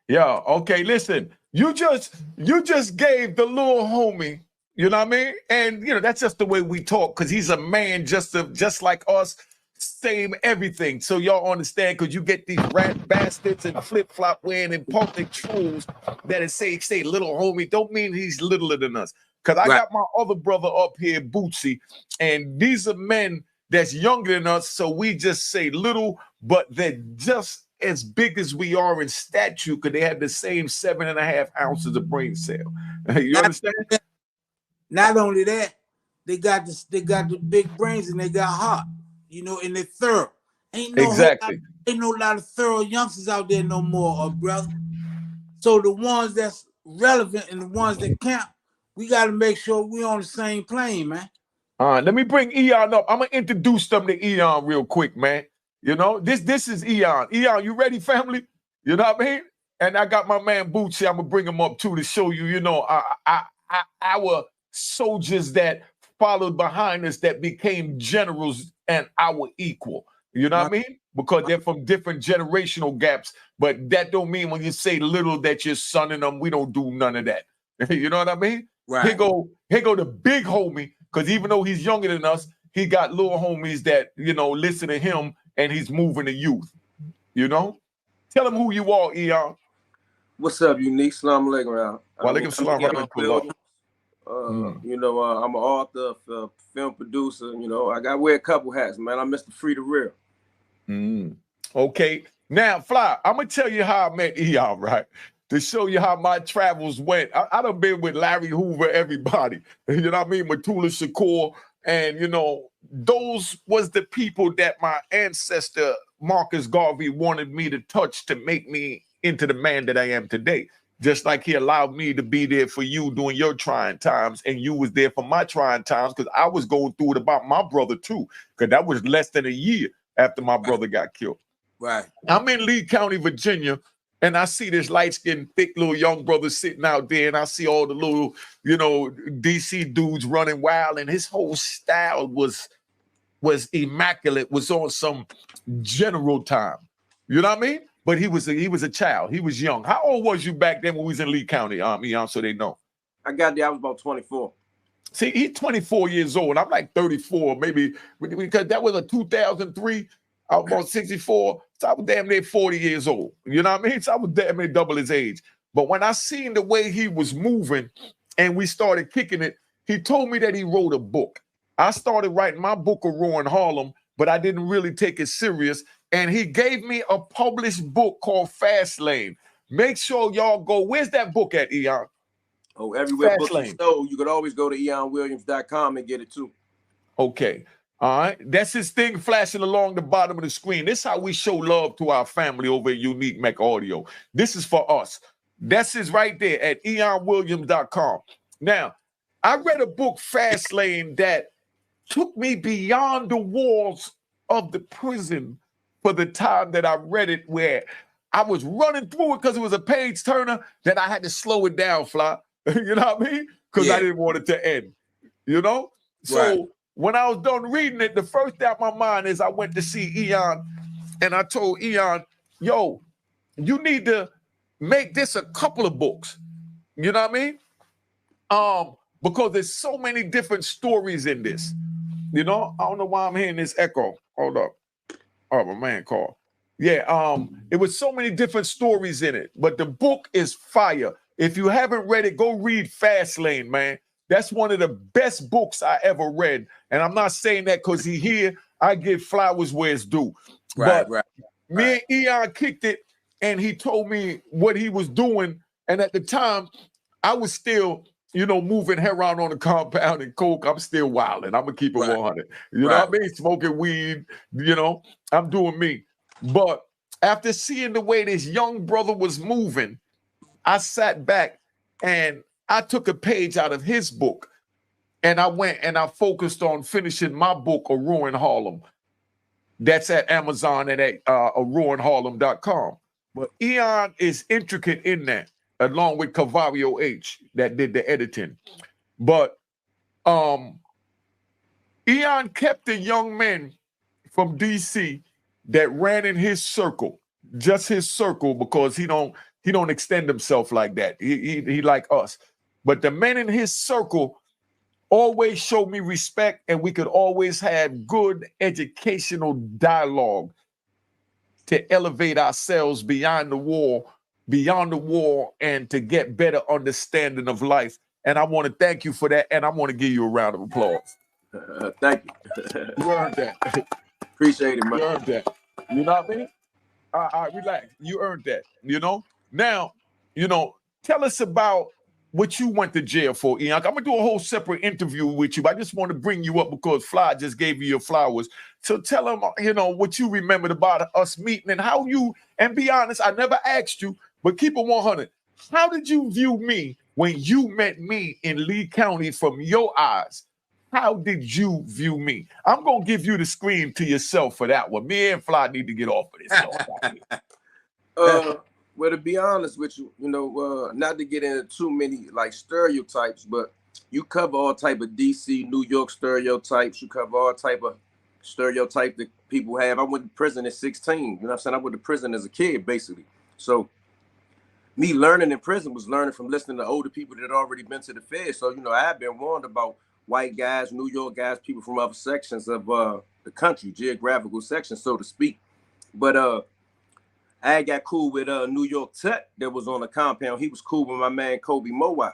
Yeah, okay, listen. You just gave the little homie, you know what I mean? And that's just the way we talk, because he's a man just like us, same everything. So y'all understand, because you get these rat bastards and flip-flop wearing and public trolls that say little homie, don't mean he's littler than us. Because I got my other brother up here, Bootsy, and these are men that's younger than us, so we just say little, but they're just as big as we are in stature, because they have the same 7.5 ounces of brain cell. You understand? Not only that, they got the big brains and they got heart, and they're thorough. Ain't no lot of thorough youngsters out there no more, brother. So the ones that's relevant and the ones that count, we got to make sure we on the same plane, man. Let me bring Eyone up. I'm gonna introduce them to Eyone real quick, man. This is Eyone. Eyone, you ready, family? You know what I mean? And I got my man Bootsy. I'm gonna bring him up too to show you, our soldiers that followed behind us that became generals and our equal. You know what I mean? Because they're from different generational gaps, but that don't mean when you say little that you're sonning them. We don't do none of that. You know what I mean? Right. Here go the big homie, because even though he's younger than us, he got little homies that, listen to him, and he's moving the youth. Tell him who you are, Eyone. What's up, Unique? Salam alaikum. Walaikum salam. I'm an author, film producer. I got to wear a couple hats, man. I'm Mr. Free to Real. Okay. Now, Fly, I'm going to tell you how I met Eyone, right? To show you how my travels went. I done been with Larry Hoover, everybody. You know what I mean? Matula Shakur. And, those was the people that my ancestor, Marcus Garvey, wanted me to touch to make me into the man that I am today. Just like he allowed me to be there for you during your trying times, and you was there for my trying times, because I was going through it about my brother too, because that was less than a year after my brother got killed. Right. I'm in Lee County, Virginia, and I see this light-skinned, thick little young brother sitting out there, and I see all the little, DC dudes running wild, and his whole style was immaculate, was on some general time. You know what I mean? But he was a child. He was young. How old was you back then when we was in Lee County, Eyone, so they know? I got there, I was about 24. See, he's 24 years old. I'm like 34, maybe, because that was a 2003. I was about 64, so I was damn near 40 years old. You know what I mean? So I was damn near double his age. But when I seen the way he was moving and we started kicking it, he told me that he wrote a book. I started writing my book of Ruin Harlem, but I didn't really take it serious. And he gave me a published book called Fast Lane. Make sure y'all go. Where's that book at, Eyone? Oh, everywhere books are sold. You could always go to EyoneWilliams.com and get it too. Okay. All right. That's his thing flashing along the bottom of the screen. This is how we show love to our family over at Unique Mecca Audio. This is for us. That's his right there at EyoneWilliams.com. Now, I read a book, Fast Lane, that took me beyond the walls of the prison for the time that I read it, where I was running through it because it was a page turner, that I had to slow it down, Fly. You know what I mean? Because I didn't want it to end. So when I was done reading it, the first thing out my mind is I went to see Eyone, and I told Eyone, yo, you need to make this a couple of books. You know what I mean? Because there's so many different stories in this. I don't know why I'm hearing this echo. Hold up. Oh, my man called. Yeah, it was so many different stories in it, but the book is fire. If you haven't read it, go read Fast Lane, man. That's one of the best books I ever read. And I'm not saying that because he's here. I give flowers where it's due. Right. Me and Eyone kicked it, and he told me what he was doing. And at the time, I was still, moving around on the compound and coke. I'm still wilding. I'm going to keep it 100. You know what I mean? Smoking weed, I'm doing me. But after seeing the way this young brother was moving, I sat back and I took a page out of his book, and I went and I focused on finishing my book, A Ruin Harlem. That's at Amazon and at ruinharlem.com. But Eyone is intricate in that, along with Cavario H that did the editing. But Eyone kept the young men from DC that ran in his circle, just his circle, because he don't he don't extend himself like that. He like us. But the men in his circle always showed me respect, and we could always have good educational dialogue to elevate ourselves beyond the war, and to get better understanding of life. And I want to thank you for that, and I want to give you a round of applause. Thank you. You earned that. Appreciate it, man. You earned that. You know what I mean? All right, relax. You earned that, you know? Now, you know, tell us about what you went to jail for, Eyone. I'm going to do a whole separate interview with you, but I just want to bring you up because Fly just gave you your flowers. So tell them, you know, what you remembered about us meeting and how you, and be honest, I never asked you, but keep it 100. How did you view me when you met me in Lee County from your eyes? How did you view me? I'm going to give you the screen to yourself for that one. Me and Fly need to get off of this. Well, to be honest with you, you know, not to get into too many like stereotypes, but you cover all type of DC, New York stereotypes. You cover all type of stereotype that people have. I went to prison at 16. You know what I'm saying? I went to prison as a kid, basically. So me learning in prison was learning from listening to older people that had already been to the Fed. So, you know, I've been warned about white guys, New York guys, people from other sections of the country, geographical sections, so to speak. But I got cool with New York Tech that was on the compound. He was cool with my man Kobe Mowat.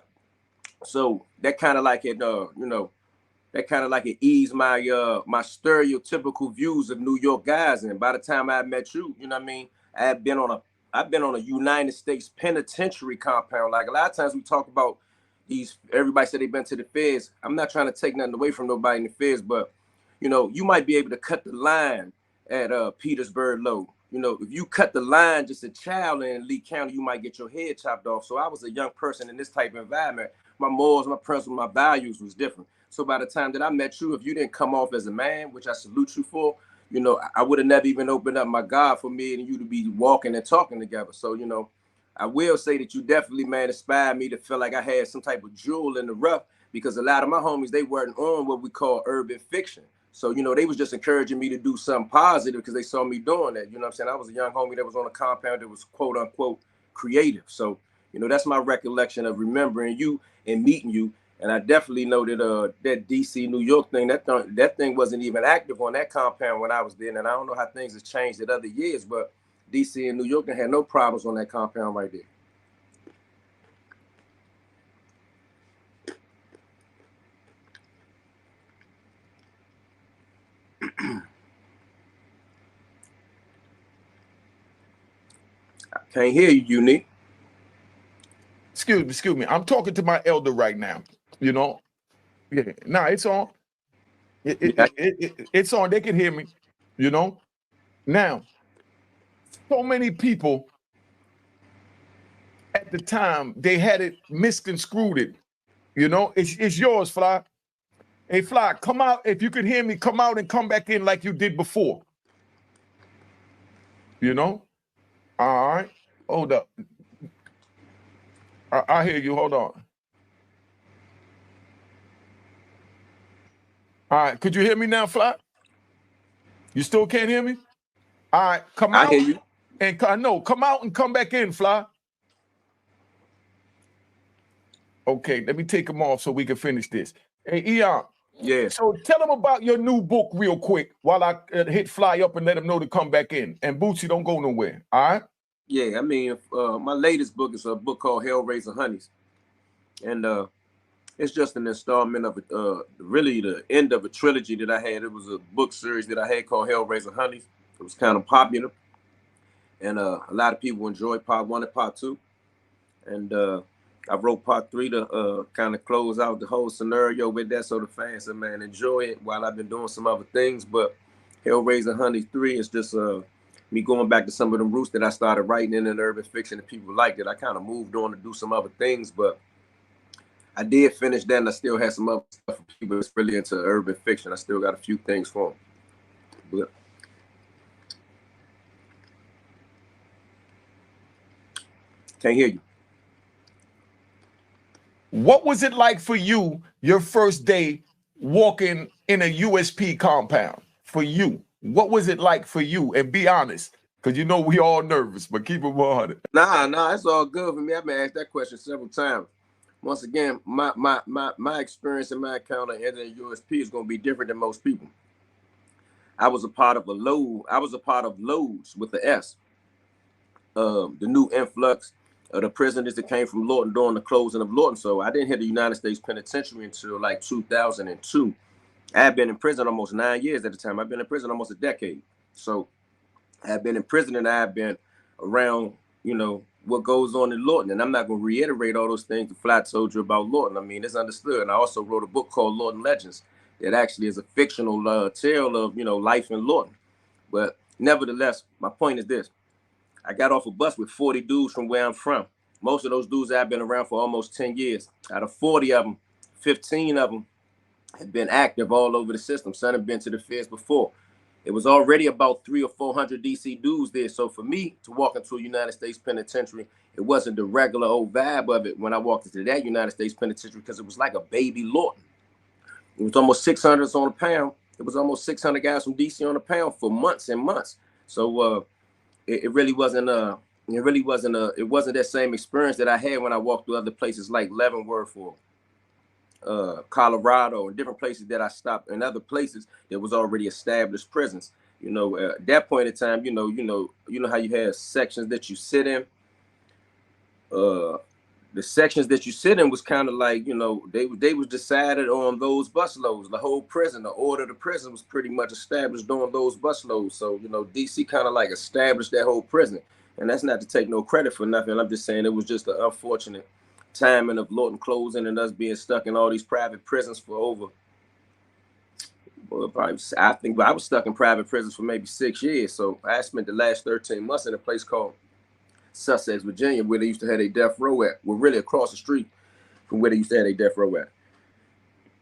So that kind of like it, you know, that kind of like it eased my my stereotypical views of New York guys. And by the time I met you, you know what I mean, I've been on a United States penitentiary compound. Like a lot of times we talk about these, everybody said they've been to the feds. I'm not trying to take nothing away from nobody in the feds, but you know, you might be able to cut the line at Petersburg Low. You know, if you cut the line just a child in Lee County, you might get your head chopped off. So I was a young person in this type of environment. My morals, my principles, my values was different. So by the time that I met you, if you didn't come off as a man, which I salute you for, you know, I would have never even opened up my God for me and you to be walking and talking together. So, you know, I will say that you definitely, man, inspired me to feel like I had some type of jewel in the rough, because a lot of my homies, they weren't on what we call urban fiction. So, you know, they was just encouraging me to do something positive because they saw me doing that. You know what I'm saying? I was a young homie that was on a compound that was quote unquote creative. So, you know, that's my recollection of remembering you and meeting you. And I definitely know that that DC, New York thing, that thing wasn't even active on that compound when I was there. And I don't know how things have changed at other years, but DC and New York, they had no problems on that compound right there. I can't hear you, Unique. Excuse me. I'm talking to my elder right now. You know? Yeah. Nah, it's on. It's on. They can hear me. You know? Now, so many people at the time, they had it misconstrued. You know? It's yours, Fly. Hey, Fly, come out. If you can hear me, come out and come back in like you did before. You know? All right. Hold up. I hear you. Hold on. All right. Could you hear me now, Fly? You still can't hear me? All right. Come out. I hear you. And come out and come back in, Fly. Okay. Let me take him off so we can finish this. Hey, Eyone. Yeah. So tell them about your new book real quick while I hit Fly up and let him know to come back in. And Bootsy, don't go nowhere. All right? Yeah, I mean, my latest book is a book called Hellraiser Honeys. And it's just an installment of really the end of a trilogy that I had. It was a book series that I had called Hellraiser Honeys. It was kind of popular. And a lot of people enjoyed part 1 and part 2. And I wrote part 3 to kind of close out the whole scenario with that, so the fans said, man, enjoy it while I've been doing some other things. But Hellraiser Honeys 3 is just me going back to some of the roots that I started writing in urban fiction that people liked it. I kind of moved on to do some other things, but I did finish that, and I still had some other stuff for people that's really into urban fiction. I still got a few things for them. But can't hear you. What was it like for you, your first day walking in a USP compound? For you, what was it like for you? And be honest, Because you know we all nervous, but keep it 100. Nah, it's all good for me. I've been asked that question several times. Once again, my experience and my encounter as a USP is going to be different than most people. I was a part of a load. I was a part of loads with the S. The new influx of the prisoners that came from Lawton during the closing of Lawton. So I didn't hit the United States Penitentiary until like 2002. I had been in prison almost 9 years at the time. I've been in prison almost a decade. So I've been in prison and I've been around, you know, what goes on in Lawton. And I'm not going to reiterate all those things the Fly told you about Lawton. I mean, it's understood. And I also wrote a book called Lawton Legends that actually is a fictional tale of, you know, life in Lawton. But nevertheless, my point is this. I got off a bus with 40 dudes from where I'm from. Most of those dudes I've been around for almost 10 years. Out of 40 of them, 15 of them have been active all over the system. Some have been to the feds before. It was already about 300 or 400 DC dudes there. So for me to walk into a United States penitentiary, it wasn't the regular old vibe of it when I walked into that United States penitentiary, because it was like a baby Lawton. It was almost 600 on a pound. It was almost 600 guys from DC on a pound for months and months. So it wasn't that same experience that I had when I walked through other places like Leavenworth or Colorado and different places that I stopped, and other places that was already established prisons. You know, at that point in time, you know how you have sections that you sit in. The sections that you sit in was kind of like, you know, they was decided on those bus loads. The whole prison, the order of the prison was pretty much established on those bus loads. So, you know, DC kind of like established that whole prison. And that's not to take no credit for nothing. I'm just saying it was just an unfortunate timing of Lawton closing and us being stuck in all these private prisons for over, well, probably, I think I was stuck in private prisons for maybe 6 years. So I spent the last 13 months in a place called Sussex, Virginia, where they used to have a death row at. We're really across the street from where they used to have a death row at.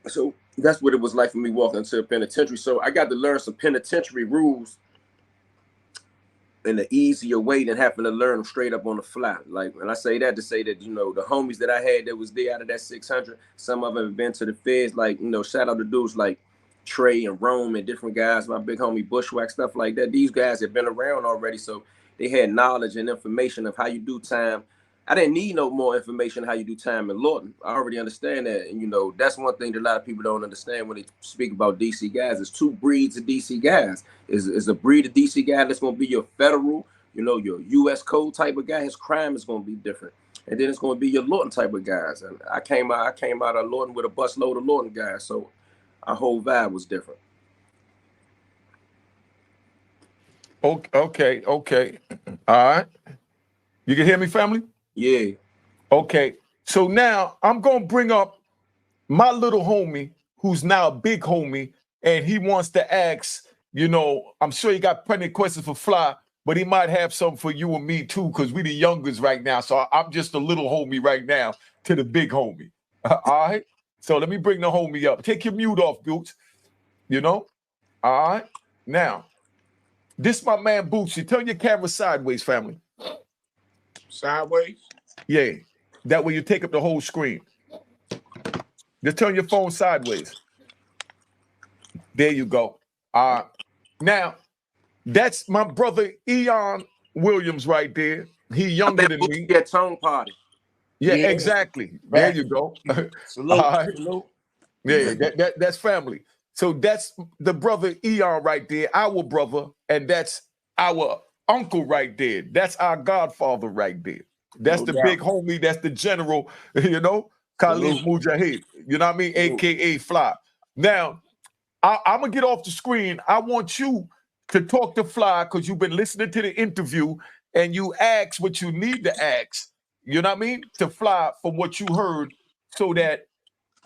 So that's what it was like for me walking into a penitentiary. So I got to learn some penitentiary rules in an easier way than having to learn them straight up on the fly. Like, and I say that to say that, you know, the homies that I had that was there out of that 600, some of them have been to the feds. Like, you know, shout out to dudes like Trey and Rome and different guys, my big homie Bushwhack, stuff like that. These guys have been around already, so they had knowledge and information of how you do time. I didn't need no more information on how you do time in Lawton. I already understand that. And, you know, that's one thing that a lot of people don't understand when they speak about DC guys. There's two breeds of DC guys. Is a breed of DC guy that's going to be your federal, you know, your U.S. code type of guy. His crime is going to be different. And then it's going to be your Lawton type of guys. And I came out of Lawton with a busload of Lawton guys. So our whole vibe was different. Okay. All right. You can hear me, family? Yeah. Okay. So now I'm going to bring up my little homie, who's now a big homie, and he wants to ask, you know, I'm sure you got plenty of questions for Fly, but he might have some for you and me too, because we the youngest right now. So I'm just a little homie right now to the big homie. All right. So let me bring the homie up. Take your mute off, Boots. You know? All right. Now, this my man Bootsy. Turn your camera sideways, family. Sideways? Yeah. That way you take up the whole screen. Just turn your phone sideways. There you go. Now, that's my brother Eyone Williams right there. He younger than me. Get tone party. Yeah, exactly. There you go. Salute. All right. Salute. Yeah, that's family. So that's the brother Eyone right there, our brother, and that's our uncle right there. That's our godfather right there. That's the big homie. That's the general, you know, Khalid Mujahid. You know what I mean? AKA Fly. Now, I'm going to get off the screen. I want you to talk to Fly because you've been listening to the interview and you ask what you need to ask, you know what I mean, to Fly from what you heard so that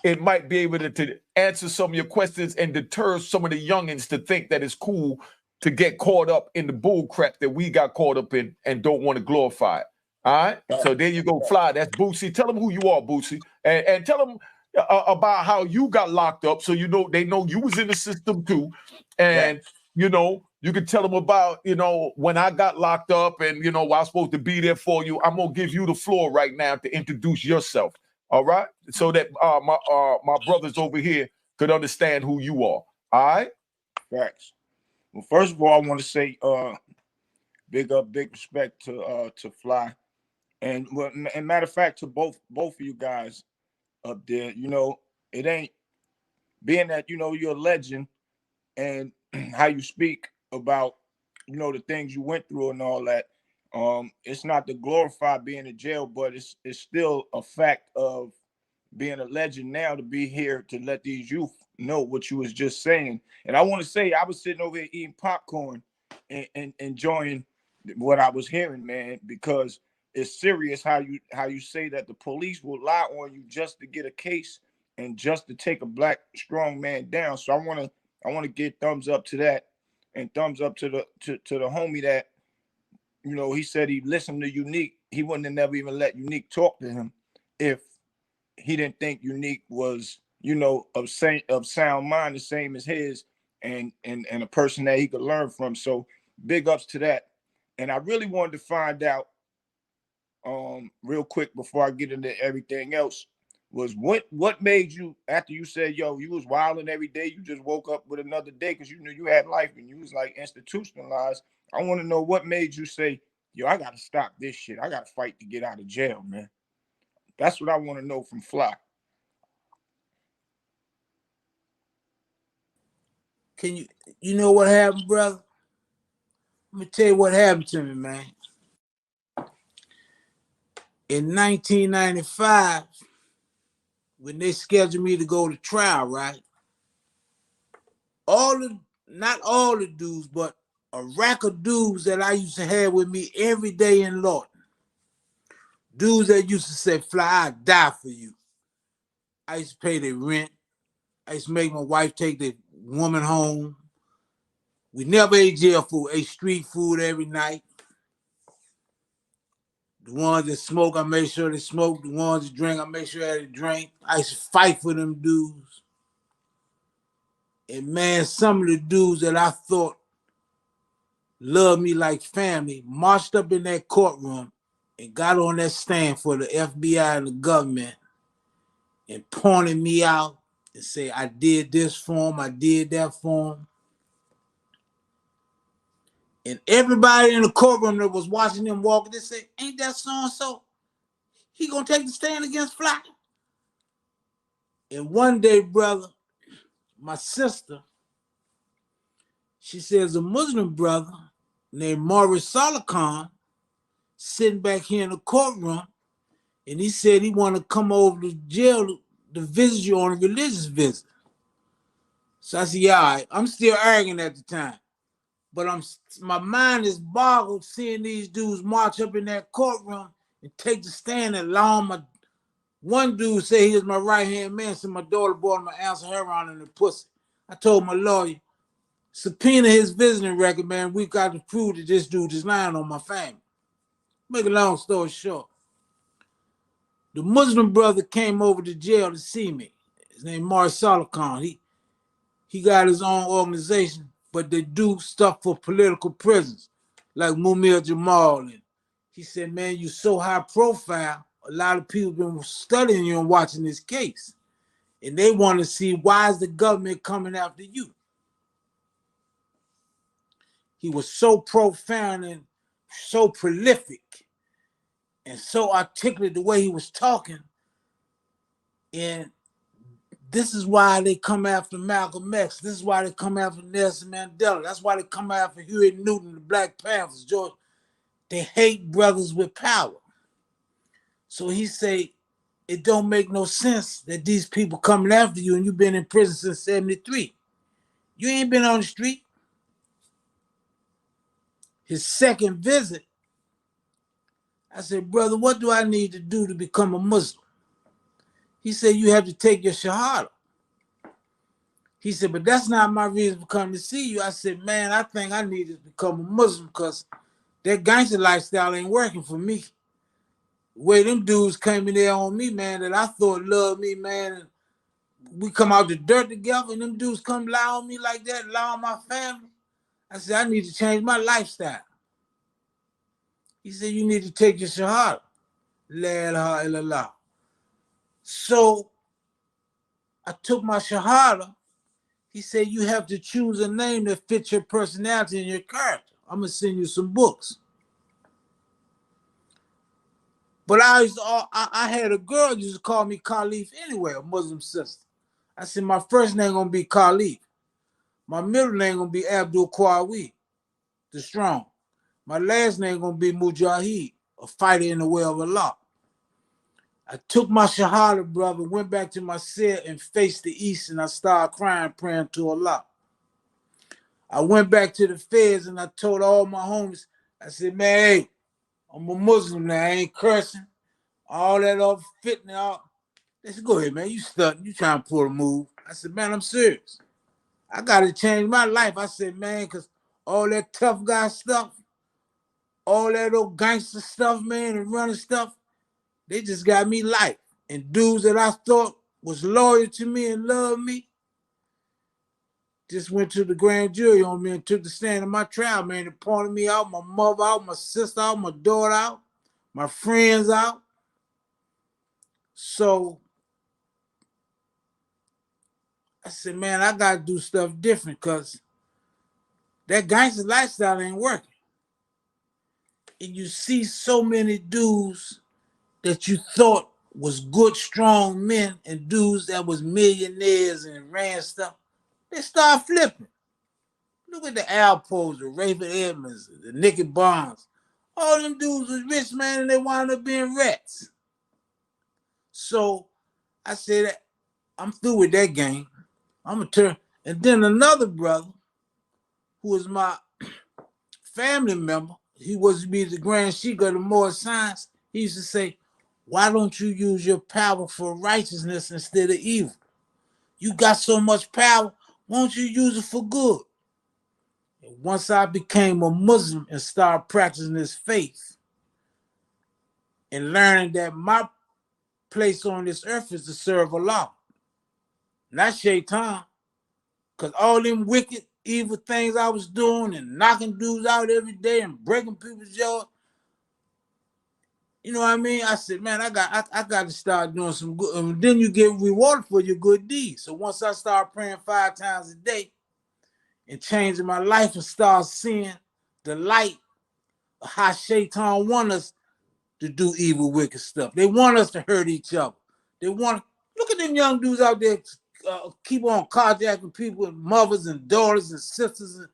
it might be able to answer some of your questions and deter some of the youngins to think that it's cool to get caught up in the bull crap that we got caught up in and don't want to glorify it. All right? So there you go, Fly. That's Bootsy. Tell them who you are, Bootsy. And tell them about how you got locked up so you know they know you was in the system too. And, you know, you can tell them about, you know, when I got locked up and, you know, I was supposed to be there for you. I'm going to give you the floor right now to introduce yourself. All right? So that my brothers over here could understand who you are. All right? Facts. Well, first of all, I want to say big up, big respect to Fly, and matter of fact to both of you guys up there. You know, it ain't being that you're a legend and how you speak about the things you went through and all that. It's not to glorify being in jail, but it's still a fact of being a legend now to be here to let these youth know what you was just saying. And I want to say I was sitting over here eating popcorn and enjoying what I was hearing, man, because it's serious how you say that the police will lie on you just to get a case and just to take a black strong man down. So I want to give thumbs up to that, and thumbs up to the homie that he said he listened to Unique. He wouldn't have never even let Unique talk to him if he didn't think Unique was of sound mind the same as his, and a person that he could learn from. So big ups to that. And I really wanted to find out real quick before I get into everything else, was what made you, after you said, yo, you was wilding every day, you just woke up with another day because you knew you had life and you was like institutionalized. I want to know what made you say, yo, I got to stop this shit. I got to fight to get out of jail, man. That's what I want to know from Fly. Can you know what happened, brother? Let me tell you what happened to me, man. In 1995, when they scheduled me to go to trial, right? Not all the dudes, but a rack of dudes that I used to have with me every day in Lawton. Dudes that used to say, Fly, I'd die for you. I used to pay their rent. I used to make my wife take the woman home. We never ate jail food, ate street food every night. The ones that smoke, I made sure they smoked. The ones that drink, I made sure they had a drink. I used to fight for them dudes. And man, some of the dudes that I thought loved me like family marched up in that courtroom and got on that stand for the FBI and the government and pointed me out and say, I did this for him, I did that for him. And everybody in the courtroom that was watching them walk, they said, ain't that so-and-so? He gonna take the stand against Fly? And one day, brother, my sister, she says a Muslim brother named Morris Salakhan sitting back here in the courtroom, and he said he wanted to come over to jail to visit you on a religious visit. So I said, yeah, all right. I'm still arrogant at the time, but my mind is boggled seeing these dudes march up in that courtroom and take the stand and allow my one dude say he was my right-hand man, so my daughter bought him an ounce of heroin in the pussy. I told my lawyer, subpoena his visiting record, man. We got to prove that this dude is lying on my family. Make a long story short, the Muslim brother came over to jail to see me. His name Morris Salakhan. He got his own organization, but they do stuff for political prisoners, like Mumia Jamal. And he said, man, you so high profile, a lot of people been studying you and watching this case. And they want to see, why is the government coming after you? He was so profound and so prolific and so articulate the way he was talking. And this is why they come after Malcolm X. This is why they come after Nelson Mandela. That's why they come after Huey Newton, the Black Panthers, George. They hate brothers with power. So he say, it don't make no sense that these people coming after you and you've been in prison since 73. You ain't been on the street. His second visit, I said, brother, what do I need to do to become a Muslim? He said, you have to take your Shahada. He said, but that's not my reason for coming to see you. I said, man, I think I need to become a Muslim because that gangster lifestyle ain't working for me. The way them dudes came in there on me, man, that I thought loved me, man, and we come out the dirt together, and them dudes come lie on me like that, lie on my family. I said, I need to change my lifestyle. He said, you need to take your Shahada. La ilaha illallah. So I took my Shahada. He said, you have to choose a name that fits your personality and your character. I'm gonna send you some books. But I had a girl used to call me Khalif anyway, a Muslim sister. I said my first name gonna be Khalif. My middle name gonna be Abdul Qawi, the strong. My last name gonna be Mujahid, a fighter in the way of Allah. I took my Shahada, brother, went back to my cell and faced the east, and I started crying, praying to Allah. I went back to the feds and I told all my homies, I said, man, hey, I'm a Muslim now, I ain't cursing. All that other fitting out. They said, go ahead, man, you stunting, you trying to pull a move. I said, man, I'm serious. I gotta change my life. I said, man, because all that tough guy stuff, all that old gangster stuff, man, and running stuff, they just got me life. And dudes that I thought was loyal to me and loved me just went to the grand jury on me and took the stand in my trial, man. They pointed me out, my mother out, my sister out, my daughter out, my friends out. So I said, man, I got to do stuff different because that gangster lifestyle ain't working. And you see so many dudes that you thought was good, strong men and dudes that was millionaires and ran stuff, they start flipping. Look at the Alpos, the Raven Edmonds, the Nicky Barnes. All them dudes was rich, man, and they wound up being rats. So I said, I'm through with that game. I'm going to turn. And then another brother who was my family member, he was to be the grand sheik of the Moorish science. He used to say, why don't you use your power for righteousness instead of evil? You got so much power, why don't you use it for good? And once I became a Muslim and started practicing this faith and learning that my place on this earth is to serve Allah, not Shaitan, because all them wicked, evil things I was doing and knocking dudes out every day and breaking people's jaws, you know what I mean? I said, man, I got to start doing some good. And then you get rewarded for your good deeds. So once I started praying 5 times a day and changing my life and start seeing the light of how Shaitan want us to do evil, wicked stuff. They want us to hurt each other. They want, look at them young dudes out there keep on carjacking people and mothers and daughters and sisters. And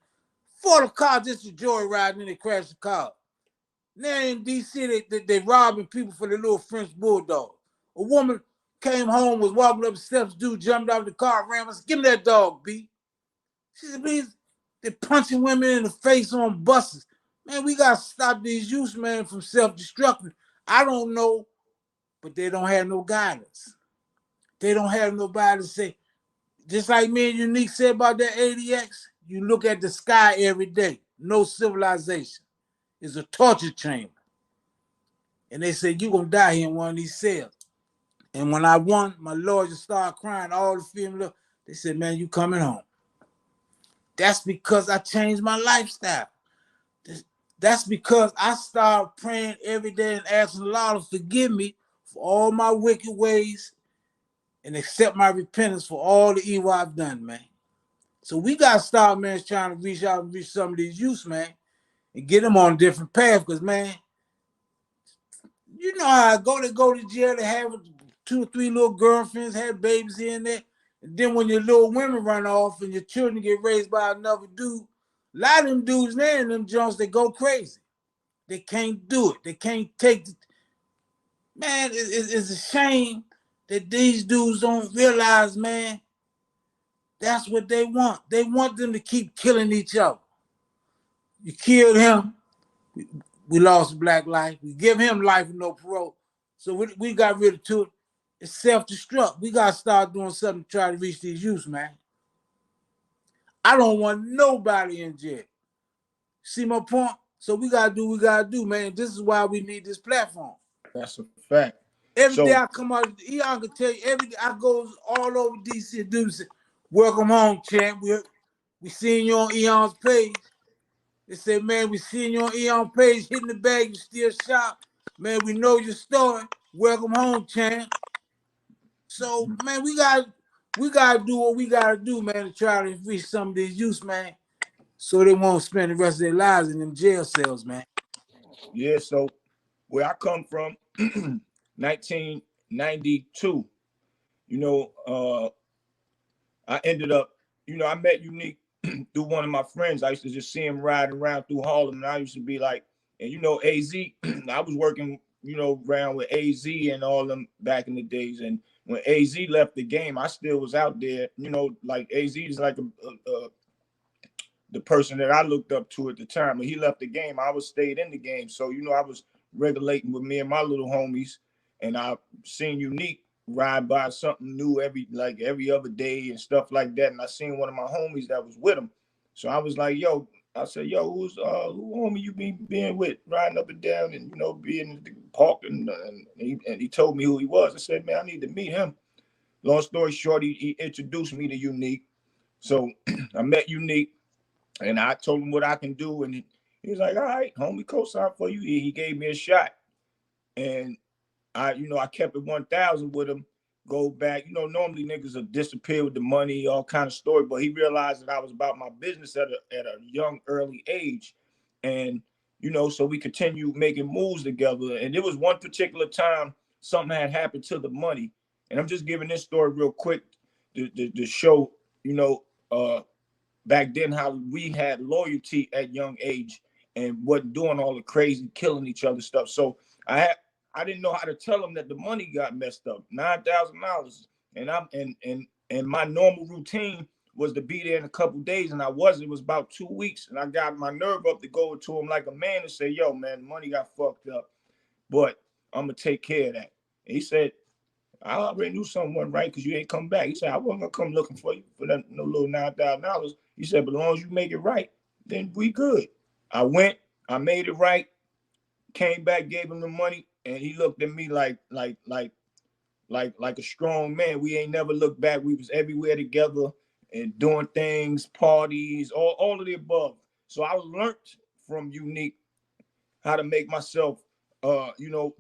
for the car just to joyride and they crash the car. Now in D.C., they robbing people for the little French bulldog. A woman came home, was walking up the steps, dude jumped out of the car, ran, said, give me that dog, B. She said, please, they're punching women in the face on buses. Man, we got to stop these youths, man, from self-destructing. I don't know, but they don't have no guidance. They don't have nobody to say, just like me and Unique said about that ADX, you look at the sky every day, no civilization. It's a torture chamber. And they said, you're going to die here in one of these cells. And when I won, my lawyer just started crying, all the female. They said, man, you coming home. That's because I changed my lifestyle. That's because I started praying every day and asking Allah to forgive me for all my wicked ways and accept my repentance for all the evil I've done, man. So we got to start, man, trying to reach out and reach some of these youths, man, and get them on a different path because, man, you know how I go. They go to jail, they have 2 or 3 little girlfriends, have babies here and there. And then when your little women run off and your children get raised by another dude, a lot of them dudes there in them Jones, they go crazy. They can't do it. They can't take it. Man, it's a shame that these dudes don't realize, man, that's what they want. They want them to keep killing each other. You killed him, we lost a black life. We give him life with no parole. So we got rid of it. It's self-destruct. We got to start doing something to try to reach these youths, man. I don't want nobody in jail. See my point? So we got to do what we got to do, man. This is why we need this platform. That's a fact. Every day I come out, Eyone can tell you, every day I go all over D.C. and do this. Welcome home, champ. We seeing you on Eyone's page. They say, man, we seeing you on Eyone page, hitting the bag, you still shop. Man, we know your story. Welcome home, champ. So, man, we gotta do what we gotta do, man, to try to reach some of these youths, man. so they won't spend the rest of their lives in them jail cells, man. Yeah, so where I come from, 1992, you know, I ended up, you know, I met Unique through one of my friends. I used to just see him riding around through Harlem, and I used to be like, and you know, AZ, I was working, you know, around with AZ and all them back in the days. And when AZ left the game, I still was out there, you know, like AZ is like the person that I looked up to at the time. When he left the game, I was stayed in the game. So, you know, I was regulating with me and my little homies, and I seen Unique ride by something new every other day and stuff like that. And I seen one of my homies that was with him. So I was like, yo, I said, yo, who homie you being with, riding up and down and, you know, being in the park, and he told me who he was. I said, man, I need to meet him. Long story short, he introduced me to Unique. So I met Unique, and I told him what I can do, and he was like, all right, homie, co-sign for you. He gave me a shot, and I kept it 1,000 with him. Go back, you know, normally niggas will disappear with the money, all kind of story, but he realized that I was about my business at a young, early age. And, you know, so we continued making moves together. And there was one particular time something had happened to the money. And I'm just giving this story real quick to show, you know, back then how we had loyalty at young age and wasn't doing all the crazy killing each other stuff. So I didn't know how to tell them that the money got messed up, $9,000, and my normal routine was to be there in a couple days, and I wasn't. It was about 2 weeks, and I got my nerve up to go to him like a man and say, "Yo, man, the money got fucked up, but I'm gonna take care of that." And he said, "I already knew something wasn't right because you ain't come back." He said, "I wasn't gonna come looking for you for that no little $9,000." He said, "But as long as you make it right, then we good." I went, I made it right, came back, gave him the money. And he looked at me like a strong man. We ain't never looked back. We was everywhere together and doing things, parties, all of the above. So I learned from Unique how to make myself, you know,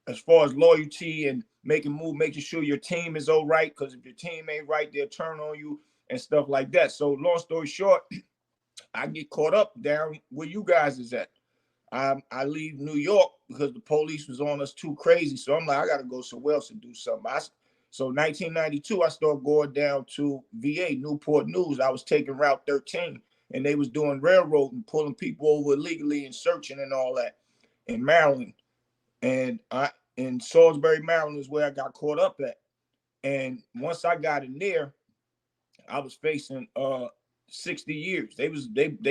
as far as loyalty and making sure your team is all right. Because if your team ain't right, they'll turn on you and stuff like that. So long story short, I get caught up down where you guys is at. I leave New York because the police was on us too crazy. So I'm like, I got to go somewhere else and do something. So 1992, I started going down to VA, Newport News. I was taking Route 13, and they was doing railroad and pulling people over illegally and searching and all that in Maryland. And in Salisbury, Maryland is where I got caught up at. And once I got in there, I was facing 60 years. They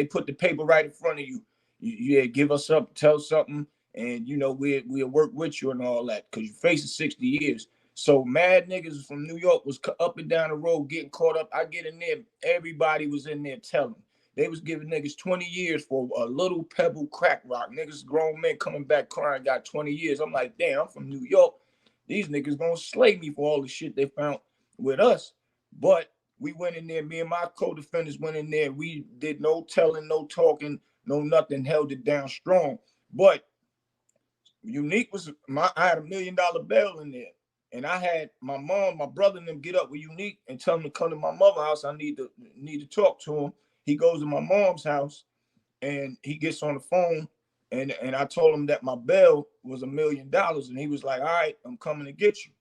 put the paper right in front of you. Yeah, give us up, tell something, and you know we'll work with you and all that because you're facing 60 years. So mad niggas from New York was up and down the road getting caught up. I get in there, everybody was in there telling. They was giving niggas 20 years for a little pebble crack rock. Niggas, grown men coming back crying, got 20 years. I'm like, damn, I'm from New York. These niggas gonna slay me for all the shit they found with us. But we went in there, me and my co-defendants went in there. We did no telling, no talking, no nothing, held it down strong. But Unique was I had $1 million bail in there. And I had my mom, my brother, and them get up with Unique and tell him to come to my mother's house. I need to talk to him. He goes to my mom's house and he gets on the phone. And I told him that my bail was $1 million. And he was like, all right, I'm coming to get you.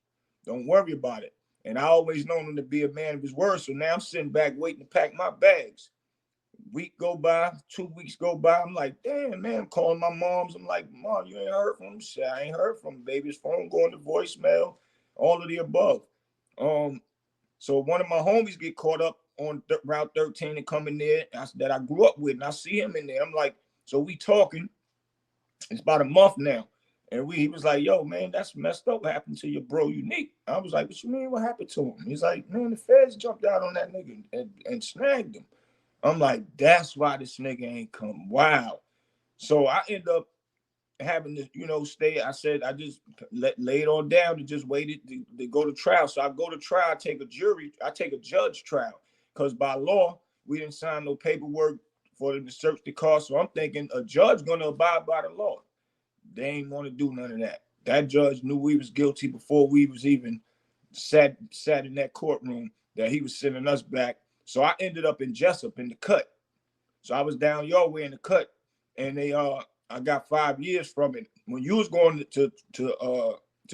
Don't worry about it. And I always known him to be a man of his word. So now I'm sitting back waiting to pack my bags. Week go by, 2 weeks go by. I'm like, damn, man, I'm calling my mom's. I'm like, Mom, you ain't heard from him? She said, I ain't heard from him, baby. His phone going to voicemail, all of the above. So one of my homies get caught up on Route 13 and come in there that I grew up with, and I see him in there. I'm like, so we talking. It's about a month now. And he was like, yo, man, that's messed up. What happened to your bro Unique? I was like, what you mean? What happened to him? He's like, man, the feds jumped out on that nigga and snagged him. I'm like, that's why this nigga ain't come. Wow. So I end up having to, you know, stay. I said, I just laid on down to just wait to go to trial. So I go to trial, take a judge trial. Because by law, we didn't sign no paperwork for them to search the car. So I'm thinking a judge gonna abide by the law. They ain't want to do none of that. That judge knew we was guilty before we was even sat in that courtroom, that he was sending us back. So I ended up in Jessup in the cut. So I was down your way in the cut, and I got 5 years from it. When you was going to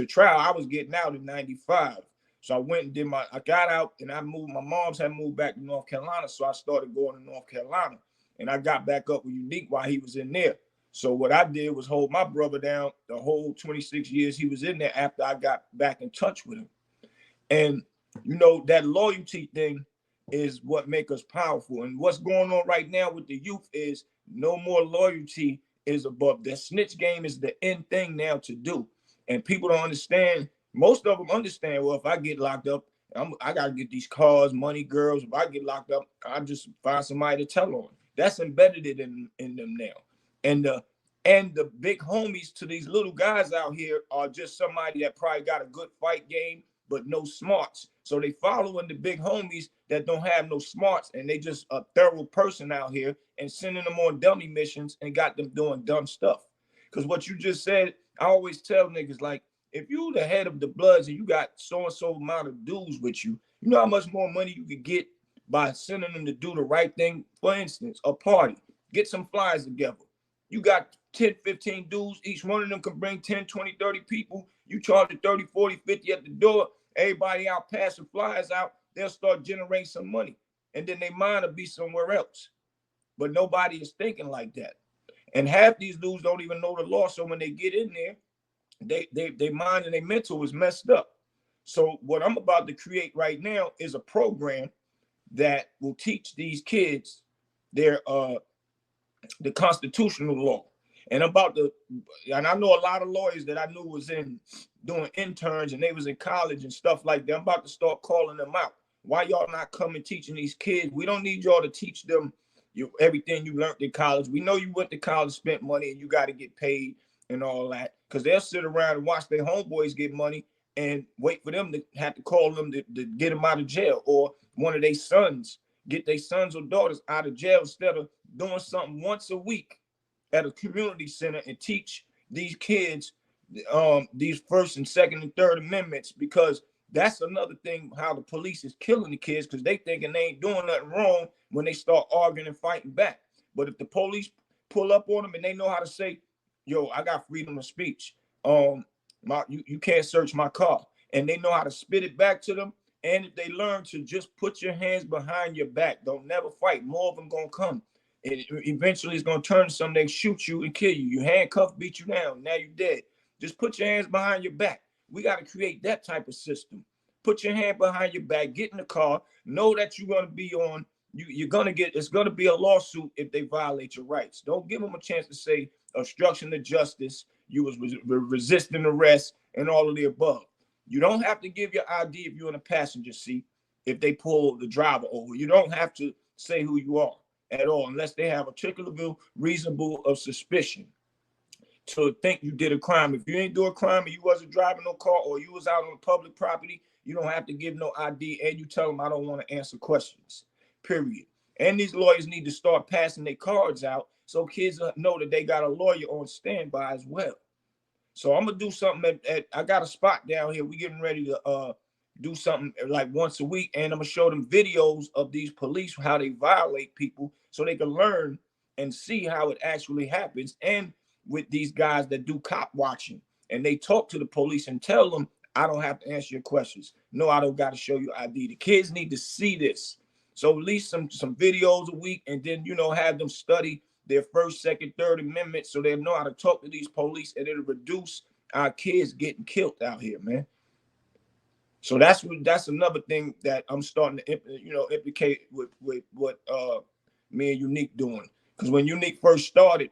trial, I was getting out in 95. So I went and did I got out and I moved. My mom's had moved back to North Carolina. So I started going to North Carolina, and I got back up with Unique while he was in there. So what I did was hold my brother down the whole 26 years he was in there after I got back in touch with him. And, you know, that loyalty thing is what makes us powerful. And what's going on right now with the youth is no more loyalty is above. The snitch game is the end thing now to do. And people don't understand. Most of them understand, well, if I get locked up, I got to get these cars, money, girls. If I get locked up, I just find somebody to tell on. That's embedded in them now. And the big homies to these little guys out here are just somebody that probably got a good fight game, but no smarts. So they following the big homies that don't have no smarts, and they just a thorough person out here and sending them on dummy missions and got them doing dumb stuff. Because what you just said, I always tell niggas, like, if you the head of the Bloods and you got so-and-so amount of dudes with you, you know how much more money you could get by sending them to do the right thing. For instance, a party, get some flyers together. You got 10, 15 dudes. Each one of them can bring 10, 20, 30 people. You charge it 30, 40, 50 at the door. Everybody out passing flyers out. They'll start generating some money. And then their mind will be somewhere else. But nobody is thinking like that. And half these dudes don't even know the law. So when they get in there, they mind and their mental is messed up. So what I'm about to create right now is a program that will teach these kids their the constitutional law. And I know a lot of lawyers that I knew was doing interns and they was in college and stuff like that. I'm about to start calling them out. Why y'all not coming teaching these kids? We don't need y'all to teach them everything you learned in college. We know you went to college, spent money, and you got to get paid and all that, because they'll sit around and watch their homeboys get money and wait for them to have to call them to get them out of jail, or one of their sons, get their sons or daughters out of jail, instead of doing something once a week at a community center and teach these kids these First and Second and Third Amendments, because that's another thing, how the police is killing the kids, because they thinking they ain't doing nothing wrong when they start arguing and fighting back. But if the police pull up on them and they know how to say, yo, I got freedom of speech, you can't search my car, and they know how to spit it back to them. And if they learn to just put your hands behind your back, don't never fight, more of them gonna come. And eventually it's gonna turn to something, they shoot you and kill you. You handcuffed, beat you down, now you're dead. Just put your hands behind your back. We got to create that type of system. Put your hand behind your back, get in the car, know that you're gonna be on. It's gonna be a lawsuit if they violate your rights. Don't give them a chance to say obstruction of justice, you was resisting arrest, and all of the above. You don't have to give your ID if you're in a passenger seat. If they pull the driver over, you don't have to say who you are at all, unless they have a particular reasonable of suspicion to think you did a crime. If you ain't do a crime and you wasn't driving no car, or you was out on public property, you don't have to give no ID, and you tell them I don't want to answer questions, period. And these lawyers need to start passing their cards out so kids know that they got a lawyer on standby as well. So I'm gonna do something I got a spot down here. We getting ready to do something like once a week, and I'm gonna show them videos of these police, how they violate people, so they can learn and see how it actually happens. And with these guys that do cop watching, and they talk to the police and tell them, I don't have to answer your questions. No, I don't got to show you ID. The kids need to see this. So at least some videos a week, and then, have them study their First, Second, Third Amendment, so they know how to talk to these police, and it'll reduce our kids getting killed out here, man. So that's another thing that I'm starting to implicate with what me and Unique doing. Because when Unique first started,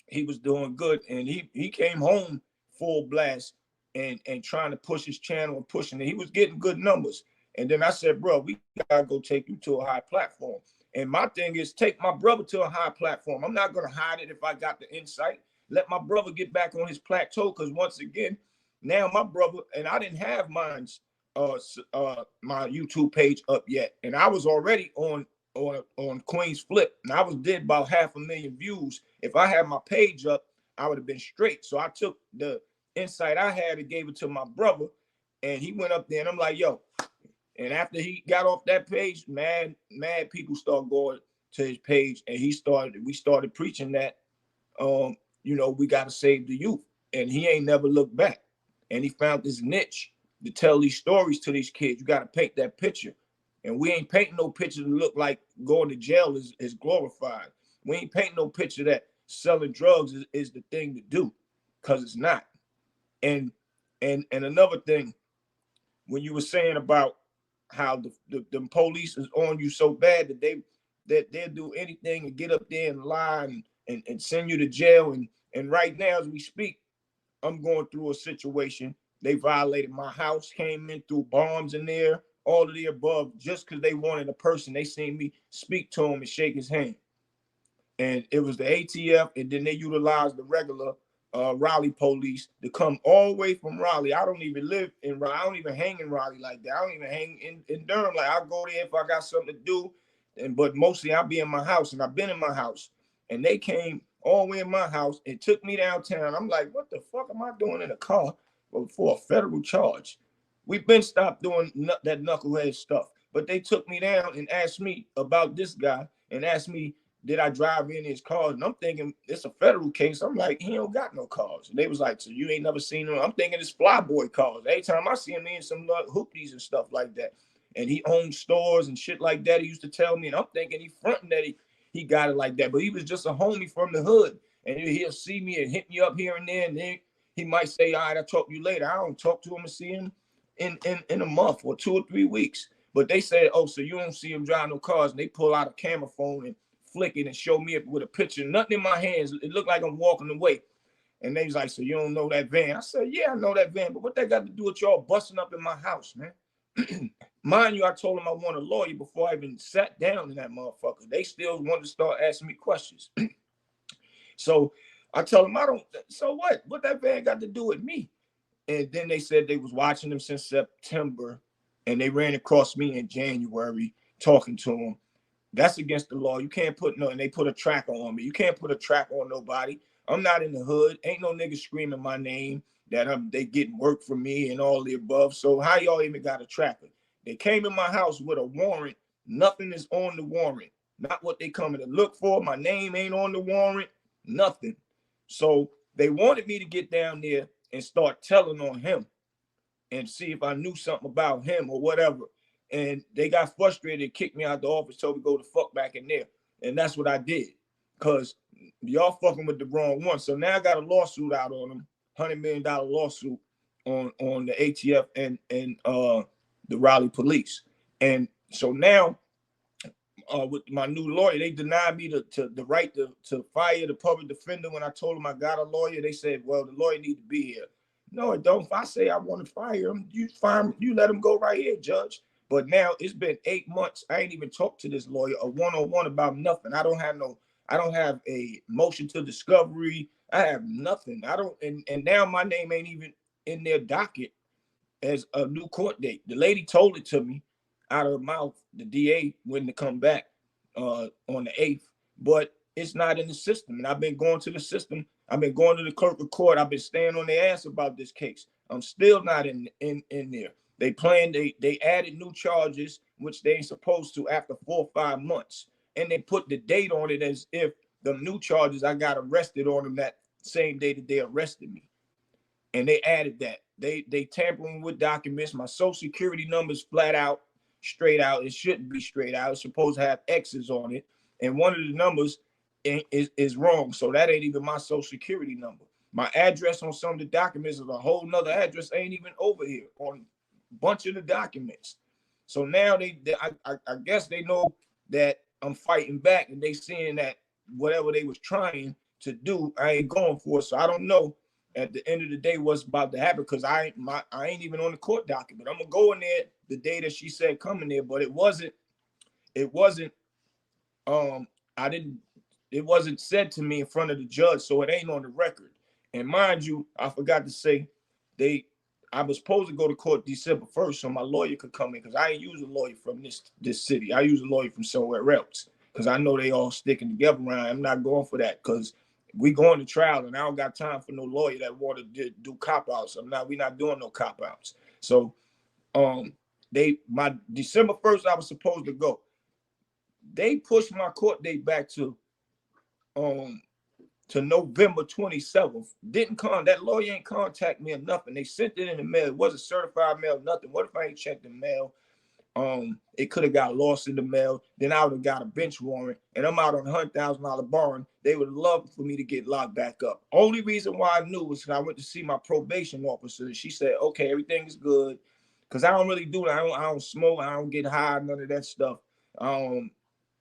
he was doing good, and he came home full blast and trying to push his channel and pushing it. He was getting good numbers. And then I said, bro, we gotta go take you to a high platform. And my thing is, take my brother to a high platform. I'm not gonna hide it if I got the insight. Let my brother get back on his plateau, because once again, now my brother, and I didn't have my YouTube page up yet, and I was already on Queen's Flip, and I was did about 500,000 views. If I had my page up, I would have been straight. So I took the insight I had and gave it to my brother, and he went up there, and I'm like, yo. And after he got off that page, mad people start going to his page, and we started preaching that, you know, we got to save the youth. And he ain't never looked back. And he found this niche to tell these stories to these kids. You got to paint that picture. And we ain't painting no picture to look like going to jail is glorified. We ain't painting no picture that selling drugs is the thing to do, because it's not. And another thing, when you were saying about how the police is on you so bad that they'll do anything and get up there and lie and send you to jail. And right now, as we speak, I'm going through a situation. They violated my house, came in, threw bombs in there, all of the above, just because they wanted a person. They seen me speak to him and shake his hand. And it was the ATF, and then they utilized the regular Raleigh police to come all the way from Raleigh. I don't even live in Raleigh. I don't even hang in Raleigh like that. I don't even hang in Durham. Like, I'll go there if I got something to do. But mostly I'll be in my house, and I've been in my house. And they came all the way in my house and took me downtown. I'm like, what the fuck am I doing in a car for a federal charge? We've been stopped doing that knucklehead stuff. But they took me down and asked me about this guy and asked me, did I drive in his cars? And I'm thinking it's a federal case. I'm like, he don't got no cars. And they was like, so you ain't never seen him? I'm thinking it's Flyboy cars. Every time I see him in some hoopties and stuff like that. And he owns stores and shit like that. He used to tell me, and I'm thinking he fronting that he got it like that. But he was just a homie from the hood. And he'll see me and hit me up here and there. And then he might say, all right, I'll talk to you later. I don't talk to him and see him in a month or 2 or 3 weeks. But they said, oh, so you don't see him drive no cars. And they pull out a camera phone and flick it and show me with a picture, nothing in my hands. It looked like I'm walking away. And they was like, so you don't know that van? I said, yeah, I know that van, but what that got to do with y'all busting up in my house, man? Mind you, I told them I want a lawyer before I even sat down in that motherfucker. They still wanted to start asking me questions. So I told them, I don't, so what? What that van got to do with me? And then they said they was watching them since September, and they ran across me in January talking to them. That's against the law. You can't put no, and they put a tracker on me. You can't put a tracker on nobody. I'm not in the hood. Ain't no niggas screaming my name that they getting work from me and all the above. So how y'all even got a tracker? They came in my house with a warrant. Nothing is on the warrant. Not what they coming to look for. My name ain't on the warrant. Nothing. So they wanted me to get down there and start telling on him and see if I knew something about him or whatever. And they got frustrated and kicked me out the office, told me to go the fuck back in there. And that's what I did, because y'all fucking with the wrong one. So now I got a lawsuit out on them, $100 million lawsuit on the ATF and the Raleigh police. And so now with my new lawyer, they denied me the right to fire the public defender. When I told them I got a lawyer, they said, well, the lawyer need to be here. No, it don't. If I say I want to fire him, you let him go right here, judge. But now it's been 8 months. I ain't even talked to this lawyer a one-on-one about nothing. I don't have a motion to discovery. I have nothing. And now my name ain't even in their docket as a new court date. The lady told it to me out of her mouth, the DA, when to come back on the 8th, but it's not in the system. And I've been going to the system. I've been going to the clerk of court. I've been staying on their ass about this case. I'm still not in there. They added new charges, which they ain't supposed to, after 4 or 5 months. And they put the date on it as if the new charges, I got arrested on them that same day that they arrested me. And they added that. They tampering with documents. My social security number is flat out, straight out. It shouldn't be straight out. It's supposed to have X's on it. And one of the numbers is wrong. So that ain't even my social security number. My address on some of the documents is a whole nother address. Ain't even over here on a bunch of the documents. So now I guess they know that I'm fighting back, and they seeing that whatever they was trying to do, I ain't going for it. So I don't know at the end of the day what's about to happen, because I ain't even on the court document. I'm gonna go in there the day that she said come in there, but it wasn't it wasn't said to me in front of the judge, so it ain't on the record. And mind you, I forgot to say, I was supposed to go to court December 1st so my lawyer could come in, because I ain't use a lawyer from this city. I use a lawyer from somewhere else, because I know they all sticking together around. I'm not going for that, because we going to trial, and I don't got time for no lawyer that want to do cop-outs. We're not doing no cop-outs. So my December 1st, I was supposed to go. they pushed my court date back to November 27th. That lawyer ain't contact me or nothing. They sent it in the mail. It wasn't certified mail, nothing. What if I ain't checked the mail? It could have got lost in the mail. Then I would have got a bench warrant, and I'm out on $100,000 bond. They would love for me to get locked back up. Only reason why I knew was because I went to see my probation officer. She said, "Okay, everything is good," because I don't really do that. I don't smoke. I don't get high. None of that stuff.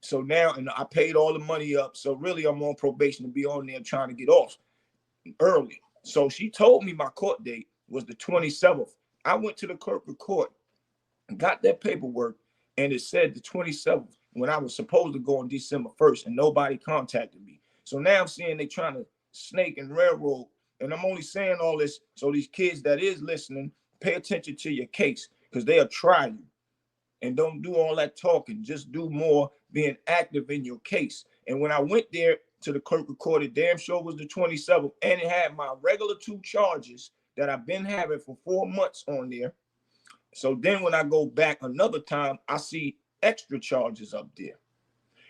So now, and I paid all the money up. So really, I'm on probation to be on there trying to get off early. So she told me my court date was the 27th. I went to the clerk of court, got that paperwork, and it said the 27th when I was supposed to go on December 1st, and nobody contacted me. So now I'm seeing they trying to snake and railroad, and I'm only saying all this so these kids that is listening, pay attention to your case, because they'll try you. And don't do all that talking. Just do more being active in your case. And when I went there to the clerk of court, it damn sure was the 27th, and it had my regular 2 charges that I've been having for 4 months on there. So then when I go back another time, I see extra charges up there.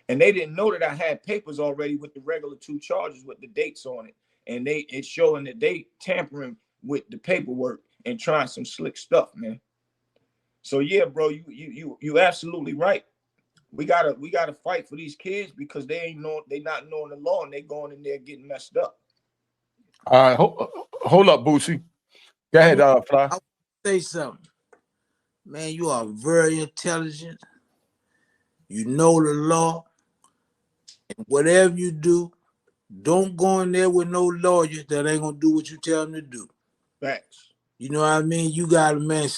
And they didn't know that I had papers already with the regular 2 charges with the dates on it. And it's showing that they tampering with the paperwork and trying some slick stuff, man. So yeah, bro, you absolutely right. We gotta fight for these kids because they not knowing the law, and they going in there getting messed up. All right, hold up, Bootsy. Go ahead, Fly. I'll say something. Man, you are very intelligent. You know the law. And whatever you do, don't go in there with no lawyer that ain't gonna do what you tell them to do. Facts. You know what I mean? You gotta, man,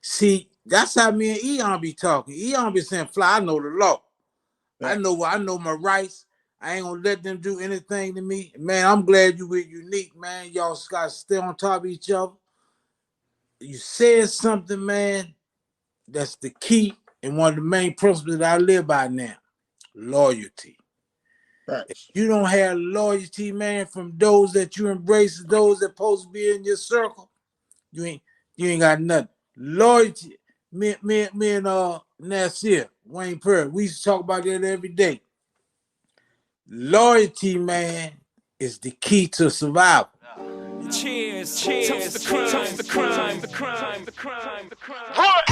see, that's how me and Eyone be talking. Eyone be saying, Fly, I know the law. Facts. I know my rights. I ain't gonna let them do anything to me. Man, I'm glad you with Unique, man. Y'all gotta stay on top of each other. You said something, man, that's the key and one of the main principles that I live by now. Loyalty. Right. If you don't have loyalty, man, from those that you embrace, those that supposed to be in your circle, you ain't got nothing. Loyalty. Me and Nasir, Wayne Perry, we used to talk about that every day. Loyalty, man, is the key to survival. Cheers, cheers, toast the crime, toast the crime, the crime, the crime, the crime. What?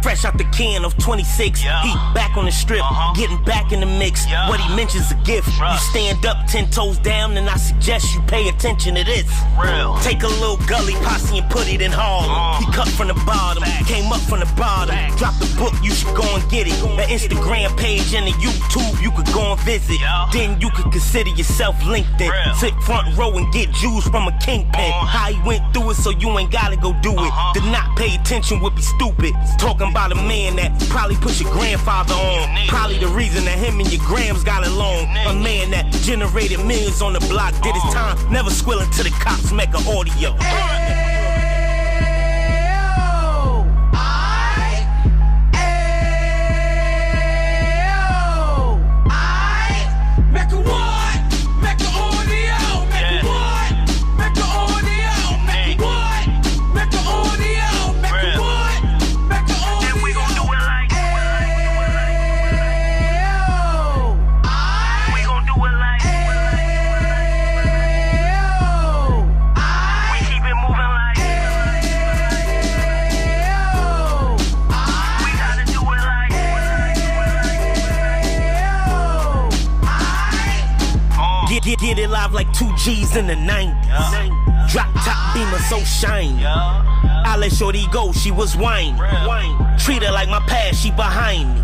Fresh out the can of 26, yeah. He back on the strip, getting back in the mix. Yeah. What he mentions a gift. You stand up 10 toes down, and I suggest you pay attention to this. Real. Take a little gully posse and put it in Harlem. He cut from the bottom, came up from the bottom. Drop the book, you should go and get it. The Instagram page and the YouTube, you could go and visit. Then you could consider yourself LinkedIn. Sit front row and get Jews from a kingpin. How he went through it, so you ain't gotta go do it. To not pay attention would be stupid. Talking about a man that probably put your grandfather on. Probably the reason that him and your grams got along. A man that generated millions on the block, did his time, never squilling to the cops, Mecca audio. Get it live like 2 G's in the 90s. Drop top beamer so shiny. I let shorty go, she was whining. Treat her like my past, she behind me.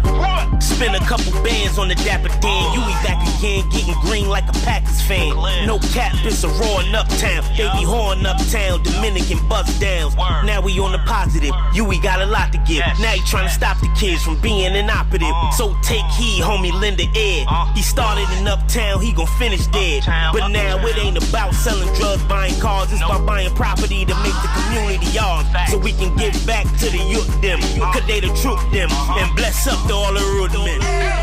Spend a couple bands on the Dapper Dan. You be back again, getting green like a Packers fan. No cap, it's a roaring uptown. They be horn uptown, Dominican bust downs. Now we on the positive, we got a lot to give. Now he trying to stop the kids from being inoperative. So take heed, homie, lend an ear. He started in uptown, he gon' finish dead. But now it ain't about selling drugs, buying cars. It's about buying property to make the community ours. so we can give back to the youth them. Cause they the truth them, and bless up to all the root men.